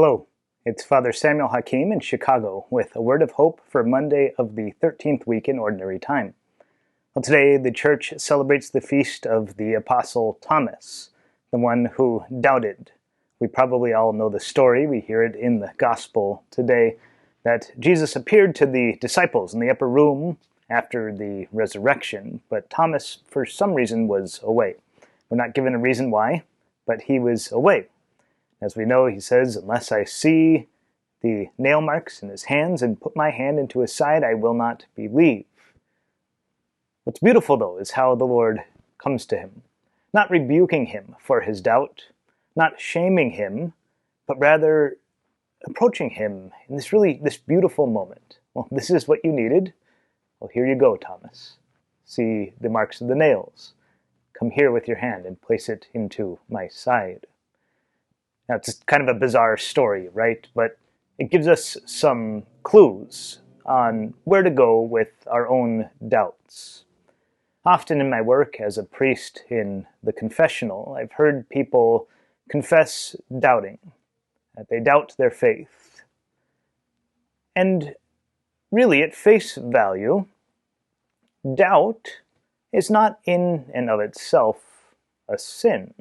Hello, it's Father Samuel Hakeem in Chicago with a word of hope for Monday of the 13th week in Ordinary Time. Well, today the Church celebrates the feast of the Apostle Thomas, the one who doubted. We probably all know the story. We hear it in the Gospel today, that Jesus appeared to the disciples in the upper room after the resurrection, but Thomas, for some reason, was away. We're not given a reason why, but he was away. As we know, he says, "Unless I see the nail marks in his hands and put my hand into his side, I will not believe." What's beautiful, though, is how the Lord comes to him, not rebuking him for his doubt, not shaming him, but rather approaching him in this beautiful moment. Well, this is what you needed. Well, here you go, Thomas. See the marks of the nails. Come here with your hand and place it into my side. Now, it's kind of a bizarre story, right? But it gives us some clues on where to go with our own doubts. Often in my work as a priest in the confessional, I've heard people confess doubting, that they doubt their faith. And really, at face value, doubt is not in and of itself a sin.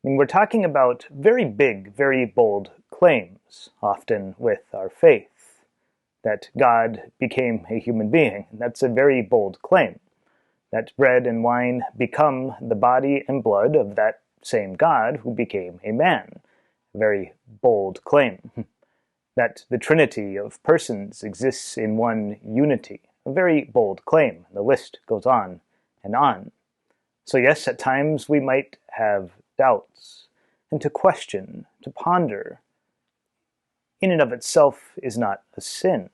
I mean, we're talking about very big, very bold claims, often with our faith, that God became a human being. And that's a very bold claim, that bread and wine become the body and blood of that same God who became a man. A very bold claim. That the Trinity of persons exists in one unity. A very bold claim. The list goes on and on. So yes, at times we might have doubts, and to question, to ponder, in and of itself is not a sin.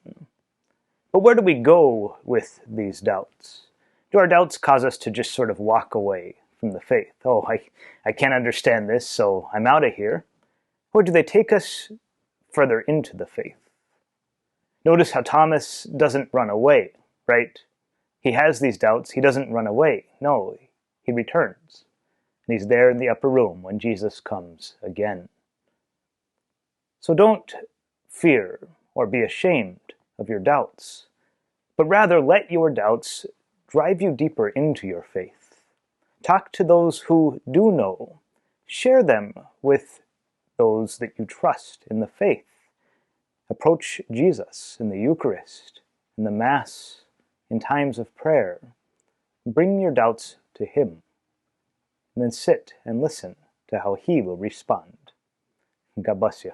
But where do we go with these doubts? Do our doubts cause us to just sort of walk away from the faith? Oh, I can't understand this, so I'm out of here. Or do they take us further into the faith? Notice how Thomas doesn't run away, right? He has these doubts. He doesn't run away. No, he returns. And he's there in the upper room when Jesus comes again. So don't fear or be ashamed of your doubts, but rather let your doubts drive you deeper into your faith. Talk to those who do know. Share them with those that you trust in the faith. Approach Jesus in the Eucharist, in the Mass, in times of prayer. Bring your doubts to him. And then sit and listen to how he will respond. God bless you.